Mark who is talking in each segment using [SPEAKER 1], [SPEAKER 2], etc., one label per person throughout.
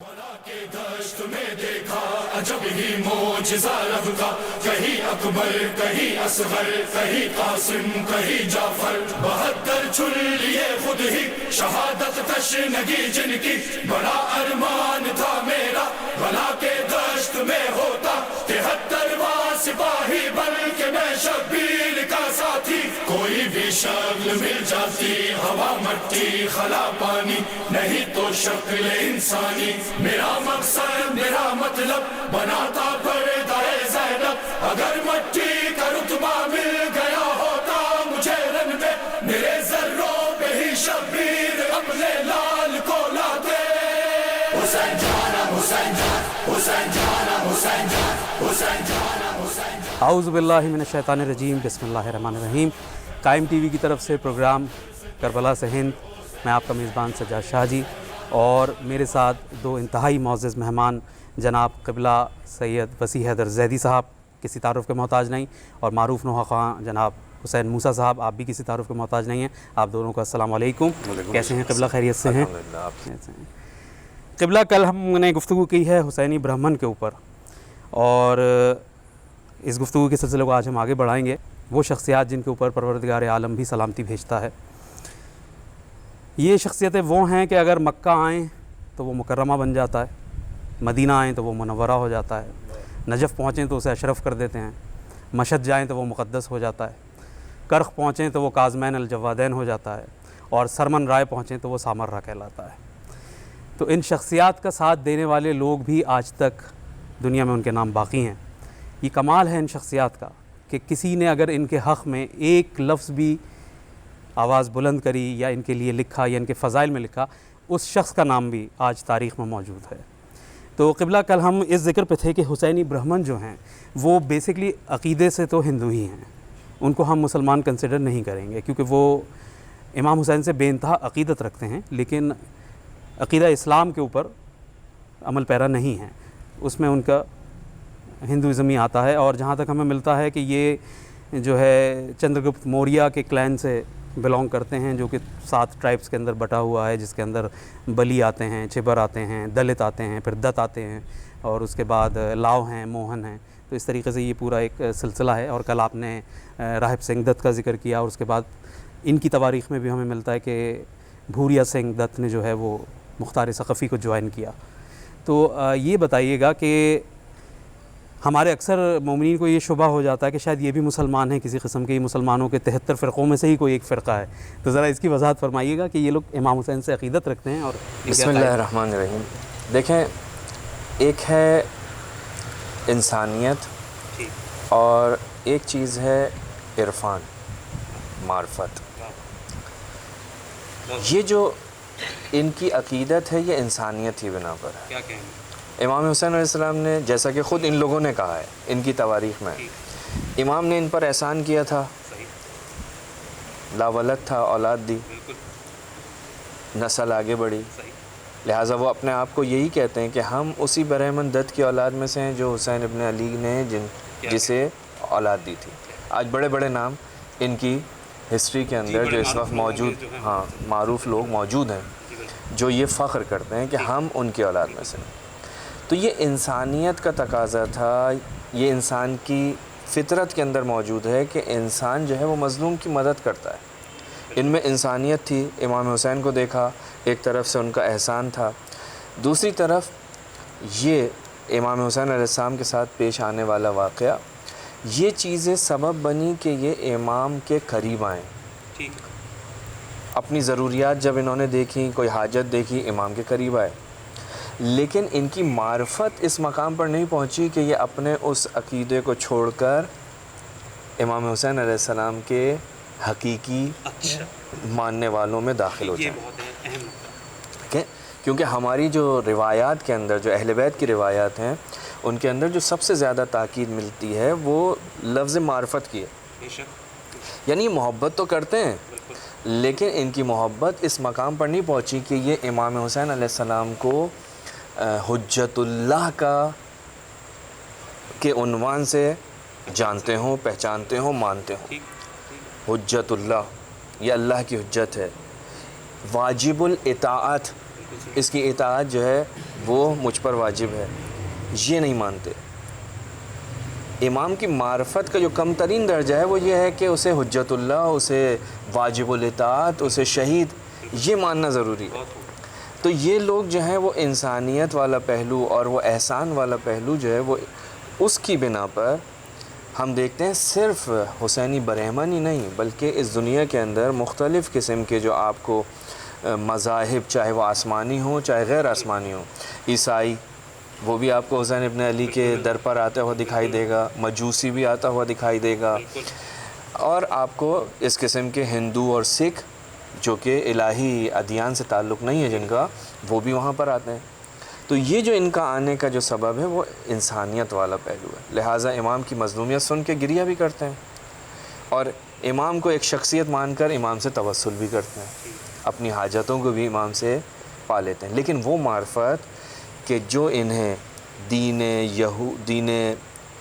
[SPEAKER 1] بلا کے دشت میں دیکھا عجب ہی معجزہ رب کا، کہیں اکبر کہیں اصغر کہیں قاسم کہیں جعفر، 72 چن لیے خود ہی شہادت تشنگی جن کی، بڑا ارمان تھا میرا بلا کے دشت میں ہوتا 73واں سپاہی، بلکہ میں شبیر کا ساتھی، کوئی بھی شکل مل جاتی ہوا مٹی خلا پانی، نہیں تو شکل انسانی، میرا مقصد میرا مطلب بناتا پردہ زینب، اگر مٹی کا رتبہ مل گیا ہوتا مجھے رن میں، میرے ذروں پہ ہی شبیر اپنے لال کو لاتے، حسین جانا حسین جان حسین جانا حسین جان حسین جانا حسین جان۔
[SPEAKER 2] اعوذ باللہ من الشیطان الرجیم، بسم اللہ الرحمن الرحیم۔ قائم ٹی وی کی طرف سے پروگرام کربلا سے ہند، میں آپ کا میزبان سجاد شاہ جی، اور میرے ساتھ دو انتہائی معزز مہمان جناب قبلہ سید وسیع حیدر زیدی صاحب، کسی تعارف کے محتاج نہیں، اور معروف نوحہ خواں جناب حسین موسیٰ صاحب، آپ بھی کسی تعارف کے محتاج نہیں ہیں۔ آپ دونوں کا السلام علیکم، کیسے ہیں قبلہ؟ خیریت سے ہیں قبلہ؟ کل ہم نے گفتگو کی ہے حسینی برہمن کے اوپر، اور اس گفتگو کے سلسلے کو آج ہم آگے بڑھائیں گے۔ وہ شخصیات جن کے اوپر پروردگار عالم بھی سلامتی بھیجتا ہے، یہ شخصیتیں وہ ہیں کہ اگر مکہ آئیں تو وہ مکرمہ بن جاتا ہے، مدینہ آئیں تو وہ منورہ ہو جاتا ہے، نجف پہنچیں تو اسے اشرف کر دیتے ہیں، مشہد جائیں تو وہ مقدس ہو جاتا ہے، کرخ پہنچیں تو وہ کاظمین الجوادین ہو جاتا ہے، اور سرمن رائے پہنچیں تو وہ سامرہ کہلاتا ہے۔ تو ان شخصیات کا ساتھ دینے والے لوگ بھی آج تک دنیا میں ان کے نام باقی ہیں۔ یہ کمال ہے ان شخصیات کا کہ کسی نے اگر ان کے حق میں ایک لفظ بھی آواز بلند کری یا ان کے لیے لکھا یا ان کے فضائل میں لکھا، اس شخص کا نام بھی آج تاریخ میں موجود ہے۔ تو قبلہ کل ہم اس ذکر پہ تھے کہ حسینی برہمن جو ہیں وہ بیسکلی عقیدے سے تو ہندو ہی ہیں، ان کو ہم مسلمان کنسیڈر نہیں کریں گے، کیونکہ وہ امام حسین سے بے انتہا عقیدت رکھتے ہیں، لیکن عقیدہ اسلام کے اوپر عمل پیرا نہیں ہیں، اس میں ان کا ہندوازم ہی آتا ہے۔ اور جہاں تک ہمیں ملتا ہے کہ یہ جو ہے چندرگپت موریہ کے کلین سے بلونگ کرتے ہیں، جو کہ 7 ٹرائبس کے اندر بٹا ہوا ہے، جس کے اندر بلی آتے ہیں، چھبر آتے ہیں، دلت آتے ہیں، پھر دت آتے ہیں، اور اس کے بعد لاؤ ہیں، موہن ہیں۔ تو اس طریقے سے یہ پورا ایک سلسلہ ہے۔ اور کل آپ نے راہب سنگھ دت کا ذکر کیا، اور اس کے بعد ان کی تواریخ میں بھی ہمیں ملتا ہے کہ بھوریا سنگھ دت نے جو ہے وہ مختار ثقفی کو جوائن کیا۔ تو یہ بتائیے گا کہ ہمارے اکثر مومنین کو یہ شبہ ہو جاتا ہے کہ شاید یہ بھی مسلمان ہیں کسی قسم کے، یہ مسلمانوں کے 73 فرقوں میں سے ہی کوئی ایک فرقہ ہے، تو ذرا اس کی وضاحت فرمائیے گا کہ یہ لوگ امام حسین سے عقیدت رکھتے ہیں اور
[SPEAKER 3] بسم اللہ الرحمن الرحیم۔ دیکھیں، ایک ہے انسانیت اور ایک چیز ہے عرفان، معرفت۔ یہ جو ان کی عقیدت ہے یہ انسانیت ہی بنا پر ہے۔
[SPEAKER 2] کیا کہیں؟
[SPEAKER 3] امام حسین علیہ السلام نے، جیسا کہ خود ان لوگوں نے کہا ہے ان کی تواریخ میں، امام نے ان پر احسان کیا تھا، لا ولد تھا، اولاد دی، نسل آگے بڑھی، لہٰذا وہ اپنے آپ کو یہی کہتے ہیں کہ ہم اسی برہمن دت کی اولاد میں سے ہیں جو حسین ابن علی نے جسے اولاد دی تھی۔ آج بڑے بڑے نام ان کی ہسٹری کے اندر جو اس وقت موجود، ہاں، معروف لوگ موجود ہیں جو یہ فخر کرتے ہیں کہ ہم ان کی اولاد میں سے ہیں۔ تو یہ انسانیت کا تقاضا تھا، یہ انسان کی فطرت کے اندر موجود ہے کہ انسان جو ہے وہ مظلوم کی مدد کرتا ہے۔ ان میں انسانیت تھی، امام حسین کو دیکھا، ایک طرف سے ان کا احسان تھا، دوسری طرف یہ امام حسین علیہ السلام کے ساتھ پیش آنے والا واقعہ، یہ چیزیں سبب بنی کہ یہ امام کے قریب آئیں۔ اپنی ضروریات جب انہوں نے دیکھی، کوئی حاجت دیکھی، امام کے قریب آئے، لیکن ان کی معرفت اس مقام پر نہیں پہنچی کہ یہ اپنے اس عقیدے کو چھوڑ کر امام حسین علیہ السلام کے حقیقی ماننے والوں میں داخل ہو جائیں۔ کیونکہ ہماری جو روایات کے اندر، جو اہل بیت کی روایات ہیں، ان کے اندر جو سب سے زیادہ تاکید ملتی ہے وہ لفظ معرفت کی ہے، یعنی محبت تو کرتے ہیں لیکن ان کی محبت اس مقام پر نہیں پہنچی کہ یہ امام حسین علیہ السلام کو حجت اللہ کے عنوان سے جانتے ہوں، پہچانتے ہوں، مانتے ہوں۔ حجت اللہ، یہ اللہ کی حجت ہے، واجب الاطاعت، اس کی اطاعت جو ہے وہ مجھ پر واجب ہے، یہ نہیں مانتے۔ امام کی معرفت کا جو کم ترین درجہ ہے وہ یہ ہے کہ اسے حجت اللہ، اسے واجب الاطاعت، اسے شہید، یہ ماننا ضروری ہے۔ تو یہ لوگ جو ہیں وہ انسانیت والا پہلو اور وہ احسان والا پہلو جو ہے وہ اس کی بنا پر ہم دیکھتے ہیں صرف حسینی برہمن ہی نہیں بلکہ اس دنیا کے اندر مختلف قسم کے جو آپ کو مذاہب، چاہے وہ آسمانی ہوں چاہے غیر آسمانی ہوں، عیسائی وہ بھی آپ کو حسین ابن علی کے در پر آتا ہوا دکھائی دے گا، مجوسی بھی آتا ہوا دکھائی دے گا، اور آپ کو اس قسم کے ہندو اور سکھ جو کہ الہی ادیان سے تعلق نہیں ہے جن کا، وہ بھی وہاں پر آتے ہیں۔ تو یہ جو ان کا آنے کا جو سبب ہے وہ انسانیت والا پہلو ہے، لہٰذا امام کی مظلومیت سن کے گریہ بھی کرتے ہیں اور امام کو ایک شخصیت مان کر امام سے توسل بھی کرتے ہیں، اپنی حاجتوں کو بھی امام سے پا لیتے ہیں۔ لیکن وہ معرفت کہ جو انہیں دین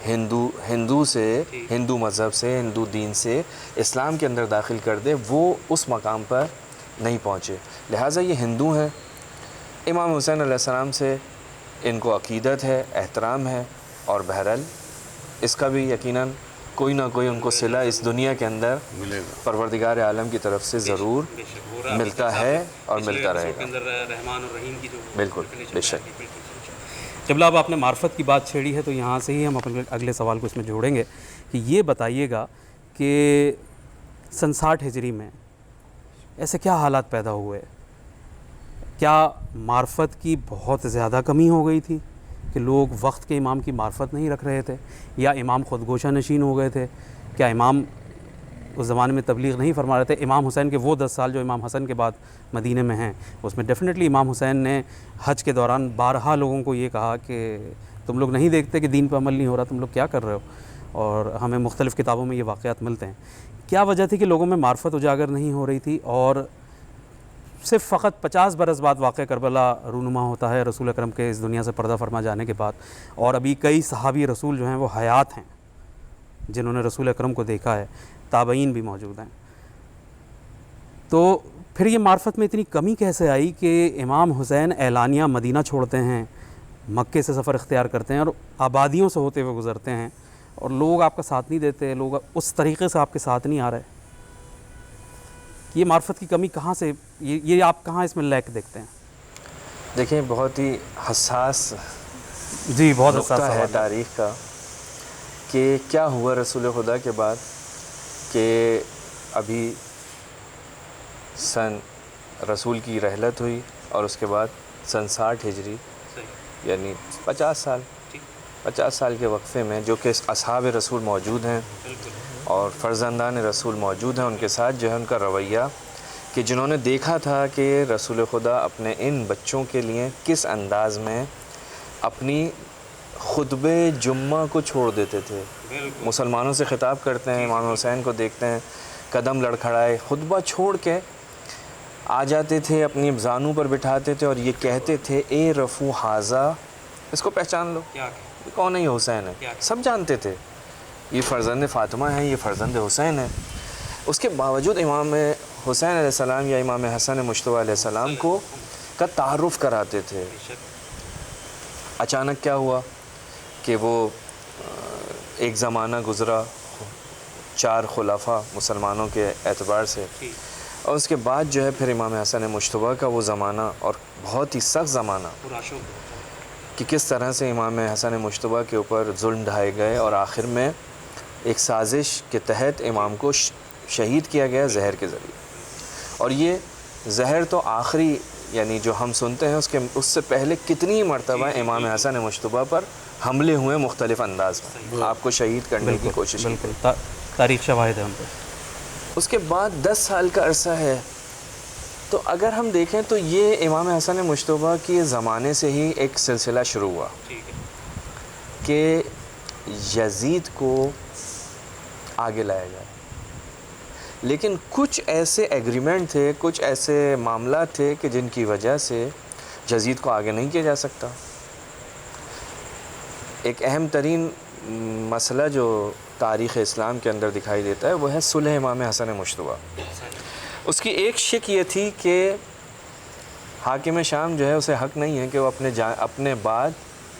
[SPEAKER 3] ہندو سے، ہندو مذہب سے، ہندو دین سے اسلام کے اندر داخل کر دے، وہ اس مقام پر نہیں پہنچے، لہٰذا یہ ہندو ہیں۔ امام حسین علیہ السلام سے ان کو عقیدت ہے، احترام ہے، اور بہرحال اس کا بھی یقیناً کوئی نہ کوئی ان کو صلہ اس دنیا کے اندر پروردگار عالم کی طرف سے ضرور ملتا ہے اور ملتا رہے گا۔ بالکل، بے شک۔
[SPEAKER 2] جب اب آپ نے معرفت کی بات چھیڑی ہے تو یہاں سے ہی ہم اپنے اگلے سوال کو اس میں جوڑیں گے کہ یہ بتائیے گا کہ سن 60 ہجری میں ایسے کیا حالات پیدا ہوئے؟ کیا معرفت کی بہت زیادہ کمی ہو گئی تھی کہ لوگ وقت کے امام کی معرفت نہیں رکھ رہے تھے، یا امام خود گوشہ نشین ہو گئے تھے؟ کیا امام اس زمانے میں تبلیغ نہیں فرما رہے تھے؟ امام حسین کے وہ 10 سال جو امام حسن کے بعد مدینہ میں ہیں، اس میں ڈیفینیٹلی امام حسین نے حج کے دوران بارہا لوگوں کو یہ کہا کہ تم لوگ نہیں دیکھتے کہ دین پہ عمل نہیں ہو رہا، تم لوگ کیا کر رہے ہو؟ اور ہمیں مختلف کتابوں میں یہ واقعات ملتے ہیں۔ کیا وجہ تھی کہ لوگوں میں معرفت اجاگر نہیں ہو رہی تھی، اور صرف فقط 50 برس بعد واقعہ کربلا رونما ہوتا ہے رسول اکرم کے اس دنیا سے پردہ فرما جانے کے بعد، اور ابھی کئی صحابی رسول جو ہیں وہ حیات ہیں جنہوں نے رسول اکرم کو دیکھا ہے، تابعین بھی موجود ہیں، تو پھر یہ معرفت میں اتنی کمی کیسے آئی کہ امام حسین اعلانیہ مدینہ چھوڑتے ہیں، مکے سے سفر اختیار کرتے ہیں اور آبادیوں سے ہوتے ہوئے گزرتے ہیں، اور لوگ آپ کا ساتھ نہیں دیتے، لوگ اس طریقے سے آپ کے ساتھ نہیں آ رہے؟ یہ معرفت کی کمی کہاں سے، یہ آپ کہاں اس میں لیک دیکھتے ہیں؟
[SPEAKER 3] دیکھیں، بہت ہی حساس
[SPEAKER 2] جی، بہت حساس
[SPEAKER 3] نقطہ ہے
[SPEAKER 2] سوال
[SPEAKER 3] تاریخ کا کہ کیا ہوا رسول خدا کے بعد کہ ابھی سن رسول کی رحلت ہوئی اور اس کے بعد سن 60 ہجری یعنی 50 سال کے وقفے میں جو کہ اصحاب رسول موجود ہیں اور فرزندان رسول موجود ہیں، ان کے ساتھ جو ہے ان کا رویہ کہ جنہوں نے دیکھا تھا کہ رسول خدا اپنے ان بچوں کے لیے کس انداز میں اپنی خطبہ جمعہ کو چھوڑ دیتے تھے، مسلمانوں سے خطاب کرتے ہیں، امام حسین کو دیکھتے ہیں قدم لڑکھڑائے، خطبہ چھوڑ کے آ جاتے تھے، اپنی زانوں پر بٹھاتے تھے اور یہ کہتے تھے اے رفو حاضہ، اس کو پہچان لو، یہ کون ہے؟ یہ حسین ہے۔ سب جانتے تھے یہ فرزند فاطمہ ہے، یہ فرزند حسین ہے۔ اس کے باوجود امام حسین علیہ السلام یا امام حسن مجتبیٰ علیہ السلام کو کا تعارف کراتے تھے۔ اچانک کیا ہوا کہ وہ ایک زمانہ گزرا 4 خلفاء مسلمانوں کے اعتبار سے، اور اس کے بعد جو ہے پھر امام حسن مجتبیٰ کا وہ زمانہ، اور بہت ہی سخت زمانہ کہ کس طرح سے امام حسن مجتبیٰ کے اوپر ظلم ڈھائے گئے اور آخر میں ایک سازش کے تحت امام کو شہید کیا گیا زہر کے ذریعے۔ اور یہ زہر تو آخری یعنی جو ہم سنتے ہیں اس سے پہلے کتنی مرتبہ امام حسن مجتبیٰ پر حملے ہوئے مختلف انداز میں، آپ کو شہید کرنے کی کوشش کی۔
[SPEAKER 2] بالکل، تاریخ شواہد ہے ہم پہ۔
[SPEAKER 3] اس کے بعد 10 سال کا عرصہ ہے، تو اگر ہم دیکھیں تو یہ امام حسن مجتبیٰ کے زمانے سے ہی ایک سلسلہ شروع ہوا کہ یزید کو آگے لایا جائے، لیکن کچھ ایسے ایگریمنٹ تھے، کچھ ایسے معاملات تھے کہ جن کی وجہ سے یزید کو آگے نہیں کیا جا سکتا۔ ایک اہم ترین مسئلہ جو تاریخ اسلام کے اندر دکھائی دیتا ہے وہ ہے صلح امام حسن مجتبیٰ۔ اس کی ایک شک یہ تھی کہ حاکم شام جو ہے اسے حق نہیں ہے کہ وہ اپنے بعد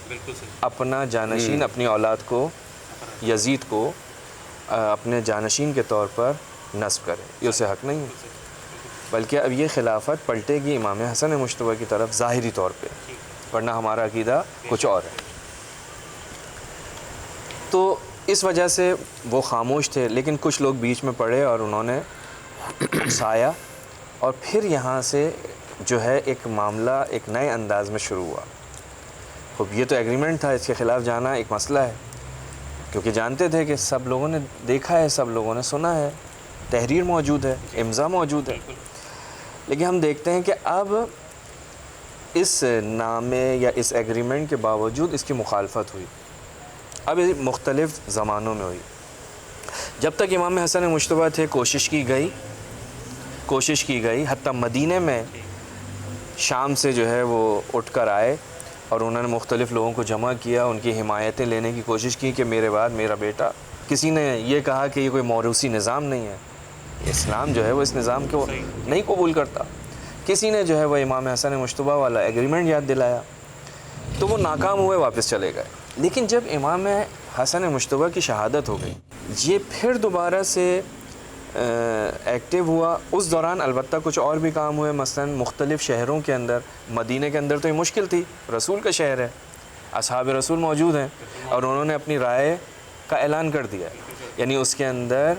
[SPEAKER 2] بالکل صحیح.
[SPEAKER 3] اپنا جانشین اپنی اولاد کو یزید کو اپنے جانشین کے طور پر نصب کرے، یہ اسے حق نہیں ہے. بلکہ اب یہ خلافت پلٹے گی امام حسن مجتبیٰ کی طرف ظاہری طور پہ، ورنہ ہمارا عقیدہ کچھ اور ہے. تو اس وجہ سے وہ خاموش تھے، لیکن کچھ لوگ بیچ میں پڑے اور انہوں نے اکسایا، اور پھر یہاں سے جو ہے ایک معاملہ ایک نئے انداز میں شروع ہوا. خب یہ تو ایگریمنٹ تھا، اس کے خلاف جانا ایک مسئلہ ہے، کیونکہ جانتے تھے کہ سب لوگوں نے دیکھا ہے، سب لوگوں نے سنا ہے، تحریر موجود ہے، امضا موجود ہے. لیکن ہم دیکھتے ہیں کہ اب اس نامے یا اس ایگریمنٹ کے باوجود اس کی مخالفت ہوئی. اب یہ مختلف زمانوں میں ہوئی. جب تک امام حسن مجتبیٰ تھے کوشش کی گئی حتیٰ مدینے میں شام سے جو ہے وہ اٹھ کر آئے اور انہوں نے مختلف لوگوں کو جمع کیا، ان کی حمایتیں لینے کی کوشش کی کہ میرے بعد میرا بیٹا. کسی نے یہ کہا کہ یہ کوئی موروثی نظام نہیں ہے، اسلام جو ہے وہ اس نظام کو نہیں قبول کرتا. کسی نے جو ہے وہ امام حسن مجتبیٰ والا ایگریمنٹ یاد دلایا، تو وہ ناکام ہوئے، واپس چلے گئے. لیکن جب امام حسن مجتبیٰ کی شہادت ہو گئی، یہ پھر دوبارہ سے ایکٹیو ہوا. اس دوران البتہ کچھ اور بھی کام ہوئے، مثلا مختلف شہروں کے اندر، مدینہ کے اندر تو یہ مشکل تھی، رسول کا شہر ہے، اصحاب رسول موجود ہیں، اور انہوں نے اپنی رائے کا اعلان کر دیا. یعنی اس کے اندر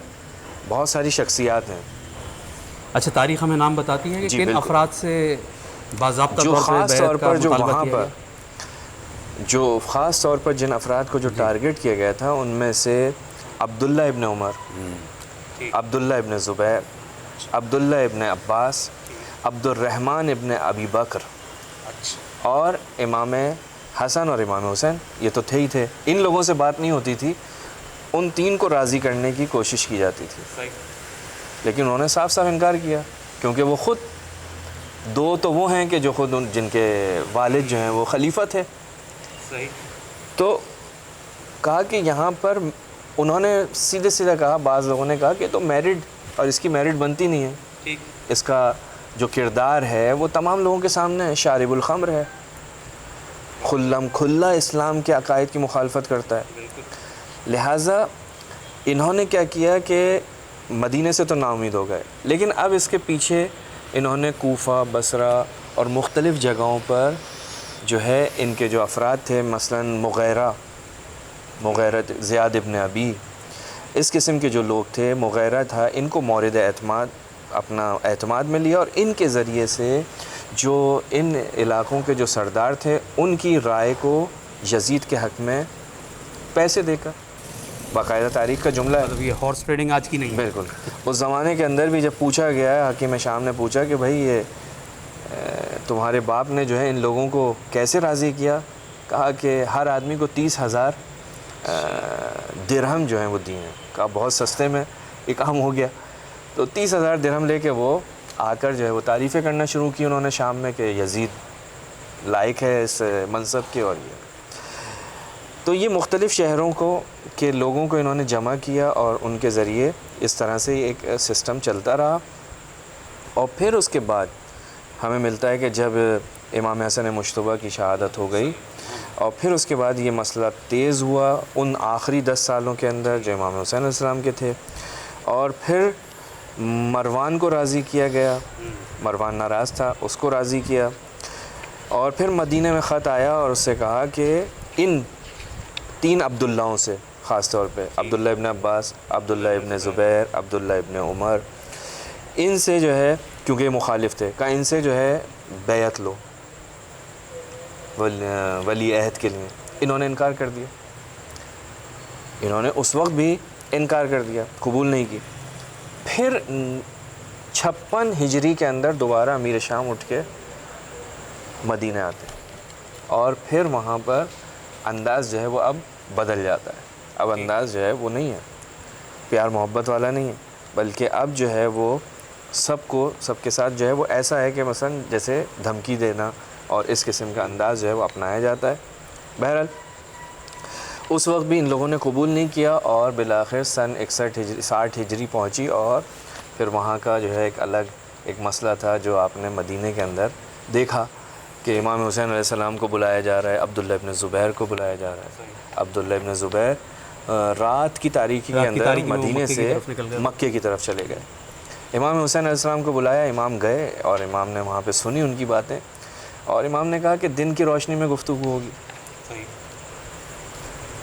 [SPEAKER 3] بہت ساری شخصیات ہیں.
[SPEAKER 2] اچھا، تاریخ ہمیں نام بتاتی ہے کہ
[SPEAKER 3] جی
[SPEAKER 2] کن
[SPEAKER 3] بالکل.
[SPEAKER 2] افراد سے باضابطہ
[SPEAKER 3] جو
[SPEAKER 2] طور
[SPEAKER 3] خاص
[SPEAKER 2] پہ
[SPEAKER 3] طور
[SPEAKER 2] بیعت کا
[SPEAKER 3] پر جو
[SPEAKER 2] مطالبہ
[SPEAKER 3] وہاں
[SPEAKER 2] کیا
[SPEAKER 3] پر
[SPEAKER 2] گیا؟
[SPEAKER 3] جو خاص طور پر جن افراد کو جو ٹارگٹ کیا گیا تھا، ان میں سے عبداللہ ابن عمر، عبداللہ ابن زبیر، عبداللہ ابن عباس، عبد الرحمن ابن ابی بکر اور امام حسن اور امام حسین. یہ تو تھے ہی تھے. ان لوگوں سے بات نہیں ہوتی تھی، ان تین کو راضی کرنے کی کوشش کی جاتی تھی، لیکن انہوں نے صاف صاف انکار کیا، کیونکہ وہ خود دو تو وہ ہیں کہ جو خود جن کے والد جو ہیں وہ خلیفہ تھے. تو کہا کہ یہاں پر انہوں نے سیدھے سیدھا کہا، بعض لوگوں نے کہا کہ تو میرڈ، اور اس کی میرڈ بنتی نہیں ہے، اس کا جو کردار ہے وہ تمام لوگوں کے سامنے ہے، شارب الخمر ہے، کھلا اسلام کے عقائد کی مخالفت کرتا ہے. لہٰذا انہوں نے کیا کیا کہ مدینے سے تو نا امید ہو گئے، لیکن اب اس کے پیچھے انہوں نے کوفہ، بصرہ اور مختلف جگہوں پر جو ہے ان کے جو افراد تھے، مثلا مغیرہ زیاد ابن ابی، اس قسم کے جو لوگ تھے، مغیرہ تھا، ان کو مورد اعتماد اپنا اعتماد میں لیا، اور ان کے ذریعے سے جو ان علاقوں کے جو سردار تھے ان کی رائے کو یزید کے حق میں پیسے دے کر. باقاعدہ تاریخ کا جملہ ہے.
[SPEAKER 2] مطلب یہ ہارس ٹریڈنگ آج کی نہیں ہے.
[SPEAKER 3] بالکل. اس زمانے کے اندر بھی جب پوچھا گیا ہے، حکیم شام نے پوچھا کہ بھائی یہ تمہارے باپ نے جو ہے ان لوگوں کو کیسے راضی کیا؟ کہا کہ ہر آدمی کو 30,000 درہم جو ہیں وہ دیے ہیں. کہا بہت سستے میں یہ کام ہو گیا. تو 30,000 درہم لے کے وہ آ کر جو ہے وہ تعریفیں کرنا شروع کی انہوں نے شام میں کہ یزید لائق ہے اس منصب کے. اور تو یہ مختلف شہروں کو کے لوگوں کو انہوں نے جمع کیا، اور ان کے ذریعے اس طرح سے ایک سسٹم چلتا رہا. اور پھر اس کے بعد ہمیں ملتا ہے کہ جب امام حسن مجتبیٰ کی شہادت ہو گئی، اور پھر اس کے بعد یہ مسئلہ تیز ہوا ان آخری 10 سالوں کے اندر جو امام حسین علیہ السلام کے تھے. اور پھر مروان کو راضی کیا گیا، مروان ناراض تھا، اس کو راضی کیا. اور پھر مدینہ میں خط آیا اور اس سے کہا کہ ان 3 عبداللہوں سے، خاص طور پہ عبداللہ ابن عباس، عبداللہ ابن زبیر، عبداللہ ابن عمر، ان سے جو ہے، کیونکہ یہ مخالف تھے، کہا ان سے جو ہے بیعت لو ولی عہد کے لیے. انہوں نے انکار کر دیا. انہوں نے اس وقت بھی انکار کر دیا، قبول نہیں کی. پھر 56 ہجری کے اندر دوبارہ امیر شام اٹھ کے مدینہ آتے ہیں، اور پھر وہاں پر انداز جو ہے وہ اب بدل جاتا ہے. اب انداز جو ہے وہ نہیں ہے پیار محبت والا نہیں ہے، بلکہ اب جو ہے وہ سب کے ساتھ جو ہے وہ ایسا ہے کہ مثلا جیسے دھمکی دینا اور اس قسم کا انداز جو ہے وہ اپنایا جاتا ہے. بہرحال اس وقت بھی ان لوگوں نے قبول نہیں کیا، اور بالآخر سن 60 ہجری پہنچی، اور پھر وہاں کا جو ہے ایک الگ ایک مسئلہ تھا جو آپ نے مدینہ کے اندر دیکھا کہ امام حسین علیہ السلام کو بلایا جا رہا ہے، عبداللہ ابن زبیر کو بلایا جا رہا ہے۔ عبداللہ ابن زبیر رات کی تاریکی کے اندر مدینے سے مکے کی طرف چلے گئے۔ امام حسین علیہ السلام کو بلایا، امام گئے اور امام نے وہاں پہ سنی ان کی باتیں، اور امام نے کہا کہ دن کی روشنی میں گفتگو ہوگی۔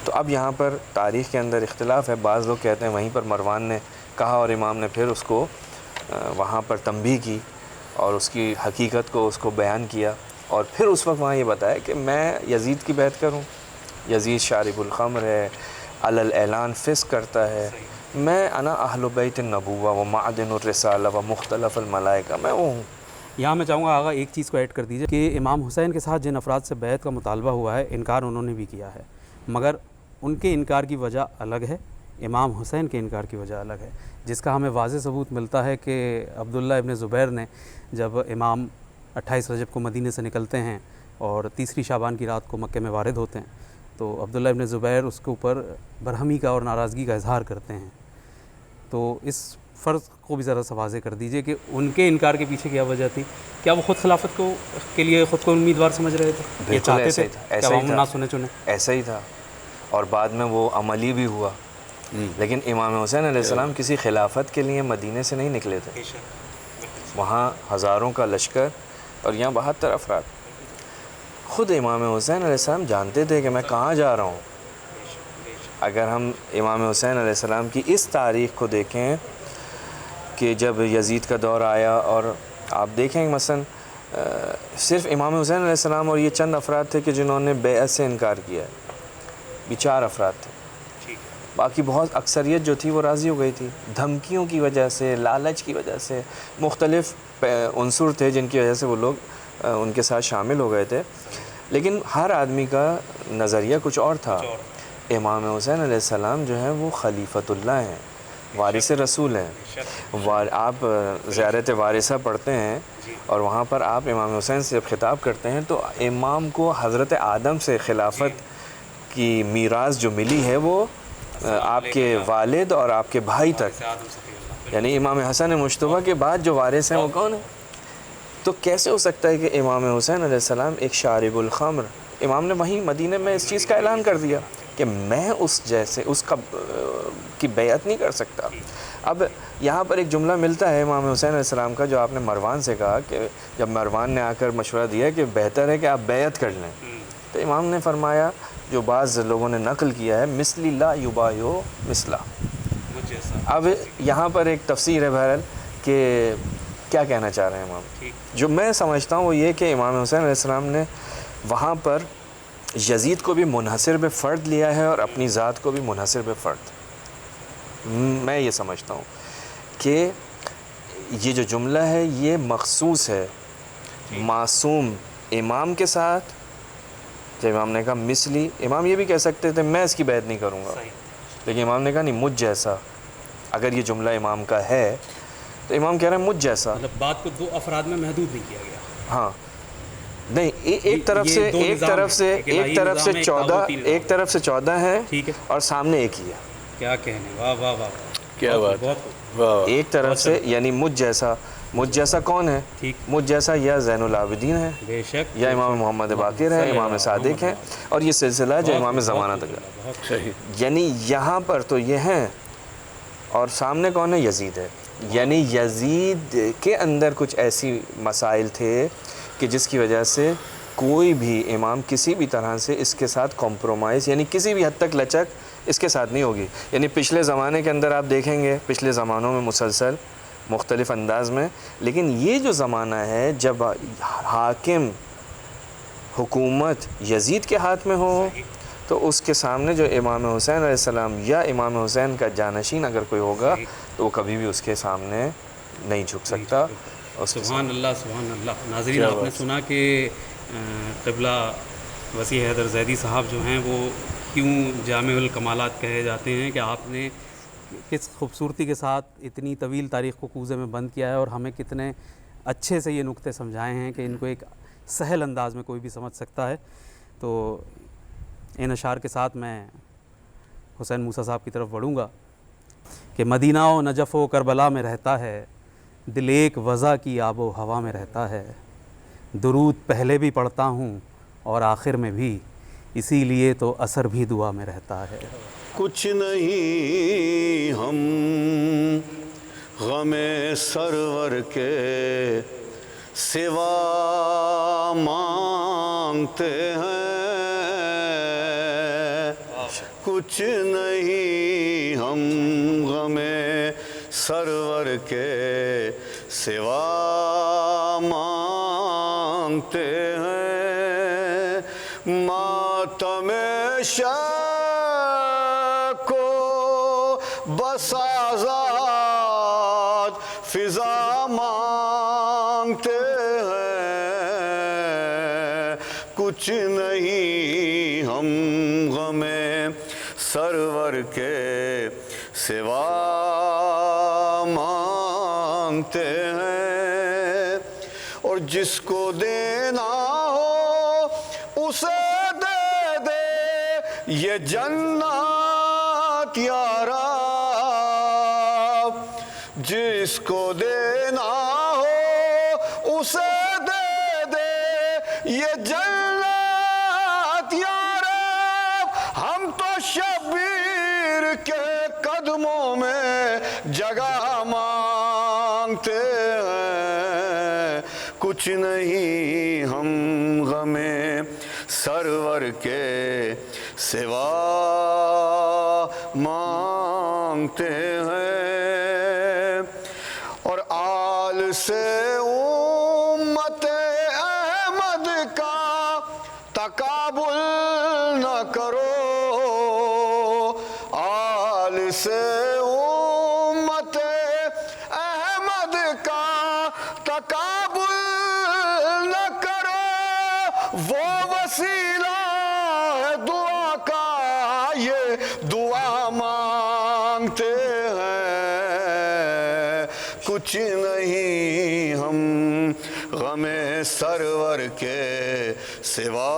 [SPEAKER 3] تو اب یہاں پر تاریخ کے اندر اختلاف ہے، بعض لوگ کہتے ہیں وہیں پر مروان نے کہا اور امام نے پھر اس کو وہاں پر تنبیہ کی اور اس کی حقیقت کو اس کو بیان کیا، اور پھر اس وقت وہاں یہ بتایا کہ میں یزید کی بیعت کروں، یزید شارب الخمر ہے، علی الاعلان فسق کرتا ہے، میں انا اہل بیت النبوہ و معدن الرسالہ و مختلف الملائکہ، میں وہ ہوں۔
[SPEAKER 2] یہاں میں چاہوں گا آغا ایک چیز کو ایڈ کر دیجئے کہ امام حسین کے ساتھ جن افراد سے بیعت کا مطالبہ ہوا ہے، انکار انہوں نے بھی کیا ہے، مگر ان کے انکار کی وجہ الگ ہے، امام حسین کے انکار کی وجہ الگ ہے، جس کا ہمیں واضح ثبوت ملتا ہے کہ عبداللہ ابن زبیر نے جب امام 28 رجب کو مدینے سے نکلتے ہیں اور 3 شعبان کی رات کو مکے میں وارد ہوتے ہیں، تو عبداللہ ابن زبیر اس کے اوپر برہمی کا اور ناراضگی کا اظہار کرتے ہیں۔ تو اس فرض کو بھی ذرا سا واضح کر دیجئے کہ ان کے انکار کے پیچھے کیا وجہ تھی؟ کیا وہ خود خلافت کو کے لیے خود کو امیدوار سمجھ رہے تھے؟ یہ چاہتے تھے کہ عوام نہ سنے چنے؟
[SPEAKER 3] ایسا ہی تھا، اور بعد میں وہ عملی بھی ہوا، لیکن امام حسین علیہ السلام کسی خلافت کے لیے مدینے سے نہیں نکلے تھے، وہاں ہزاروں کا لشکر اور یہاں 72 افراد۔ خود امام حسین علیہ السلام جانتے تھے کہ میں کہاں جا رہا ہوں۔ اگر ہم امام حسین علیہ السلام کی اس تاریخ کو دیکھیں کہ جب یزید کا دور آیا، اور آپ دیکھیں مثلا صرف امام حسین علیہ السلام اور یہ چند افراد تھے کہ جنہوں نے بیعت سے انکار کیا ہے، یہ 4 افراد تھے، باقی بہت اکثریت جو تھی وہ راضی ہو گئی تھی۔ دھمکیوں کی وجہ سے، لالچ کی وجہ سے، مختلف عنصر تھے جن کی وجہ سے وہ لوگ ان کے ساتھ شامل ہو گئے تھے، لیکن ہر آدمی کا نظریہ کچھ اور تھا۔ امام حسین علیہ السلام جو ہیں وہ خلیفۃ اللہ ہیں، وارث رسول ہیں۔ آپ زیارت وارثہ پڑھتے ہیں اور وہاں پر آپ امام حسین سے جب خطاب کرتے ہیں تو امام کو حضرت آدم سے خلافت کی میراث جو ملی ہے وہ آپ کے والد اور آپ کے بھائی تک، یعنی امام حسن مجتبیٰ کے بعد جو وارث ہیں وہ کون ہیں؟ تو کیسے ہو سکتا ہے کہ امام حسین علیہ السلام ایک شارب الخمر، امام نے وہیں مدینے میں اس چیز کا اعلان کر دیا کہ میں اس جیسے اس کا کی بیعت نہیں کر سکتا۔ اب یہاں پر ایک جملہ ملتا ہے امام حسین علیہ السلام کا جو آپ نے مروان سے کہا کہ جب مروان نے آ کر مشورہ دیا کہ بہتر ہے کہ آپ بیعت کر لیں، تو امام نے فرمایا جو بعض لوگوں نے نقل کیا ہے، مثلی لا یبایو مثلا۔ اب یہاں پر ایک تفسیر ہے بہرحال کہ کیا کہنا چاہ رہے ہیں امام۔ جو میں سمجھتا ہوں وہ یہ کہ امام حسین علیہ السلام نے وہاں پر یزید کو بھی منحصر بے فرد لیا ہے اور اپنی ذات کو بھی منحصر بے فرد۔ میں یہ سمجھتا ہوں کہ یہ جو جملہ ہے یہ مخصوص ہے معصوم امام کے ساتھ۔ جب امام نے کہا مثلی، امام یہ بھی کہہ سکتے تھے میں اس کی بیعت نہیں کروں گا، لیکن امام نے کہا نہیں مجھ جیسا۔ اگر یہ جملہ امام کا ہے تو امام کہہ رہے ہیں مجھ جیسا،
[SPEAKER 2] مطلب بات کو 2 افراد میں محدود نہیں کیا گیا۔
[SPEAKER 3] ہاں نہیں، ایک طرف سے 14 ہیں اور سامنے ایک ہی ہے۔
[SPEAKER 2] کیا کہنے، واہ واہ واہ،
[SPEAKER 4] کیا بات،
[SPEAKER 3] ایک طرف سے یعنی مجھ جیسا کون ہے؟ مجھ جیسا یا زین العابدین ہے،
[SPEAKER 2] بے شک،
[SPEAKER 3] یا امام محمد باقر ہے، امام صادق ہیں، اور یہ سلسلہ جو امام زمانہ تک ہے، یعنی یہاں پر تو یہ ہیں، اور سامنے کون ہے؟ یزید ہے۔ یعنی یزید کے اندر کچھ ایسی مسائل تھے کہ جس کی وجہ سے کوئی بھی امام کسی بھی طرح سے اس کے ساتھ کمپرومائز، یعنی کسی بھی حد تک لچک اس کے ساتھ نہیں ہوگی۔ یعنی پچھلے زمانے کے اندر آپ دیکھیں گے، پچھلے زمانوں میں مسلسل مختلف انداز میں، لیکن یہ جو زمانہ ہے جب حاکم حکومت یزید کے ہاتھ میں ہو تو اس کے سامنے جو امام حسین علیہ السلام یا امام حسین کا جانشین اگر کوئی ہوگا تو وہ کبھی بھی اس کے سامنے نہیں جھک سکتا۔
[SPEAKER 2] سبحان اللہ سبحان اللہ۔ ناظرین، آپ نے سنا کہ قبلہ وسیع حیدر زیدی صاحب جو ہیں وہ کیوں جامع الکمالات کہے جاتے ہیں، کہ آپ نے کس خوبصورتی کے ساتھ اتنی طویل تاریخ کو کوزے میں بند کیا ہے اور ہمیں کتنے اچھے سے یہ نکتے سمجھائے ہیں کہ ان کو ایک سہل انداز میں کوئی بھی سمجھ سکتا ہے۔ تو ان اشعار کے ساتھ میں حسین موسیٰ صاحب کی طرف بڑھوں گا کہ مدینہ و نجف و کربلا میں رہتا ہے، دل ایک وضع کی آب و ہوا میں رہتا ہے، درود پہلے بھی پڑھتا ہوں اور آخر میں بھی، اسی لیے تو اثر بھی دعا میں رہتا ہے۔
[SPEAKER 4] کچھ نہیں ہم غم سرور کے سوا مانگتے ہیں، کچھ نہیں ہم غم سرور کے سوا مانگتے ہیں، ماتم شاہ کو بس آزاد فضا مانگتے ہیں، کچھ نہیں ہم غم سرور کے سوا مانگتے ہیں، اور جس کو دینا ہو اسے دے دے یہ جنت یا رب، جس کو دینا ہو اسے دے دے یہ جنت یا رب، ہم تو شبیر کے قدموں میں جگہ مانگتے ہیں، کچھ نہیں ہم غم سرور کے سوا مانگتے ہیں، اور آل سے امت احمد کا تقابل نہ کرو، آل سے امت احمد کا تقابل نہ کرو، وہ وسیلہ ہے دعا کا یہ دعا مانگتے ہیں، کچھ نہیں ہم غم سرور کے سوا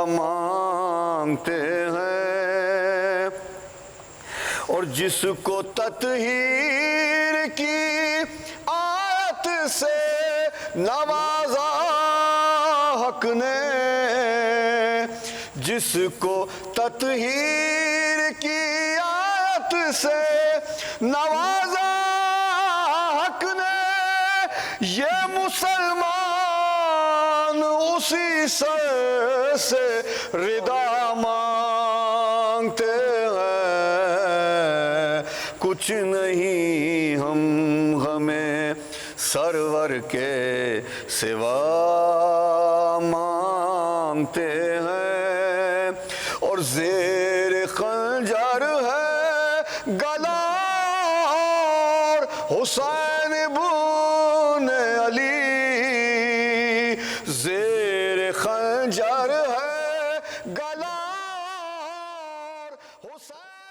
[SPEAKER 4] مانگتے ہیں، اور جس کو تطہیر کی آیت سے نوازا حق نے، جس کو تطہیر کی آیت سے نوازا حق نے، یہ مسلمان اسی سر سے رضا مانگتے ہیں، کچھ نہیں ہم غم سرور کے سوا مانگتے ہیں، اور زیر خنجر ہے گلا اور حسین بن علی، زیر خنجر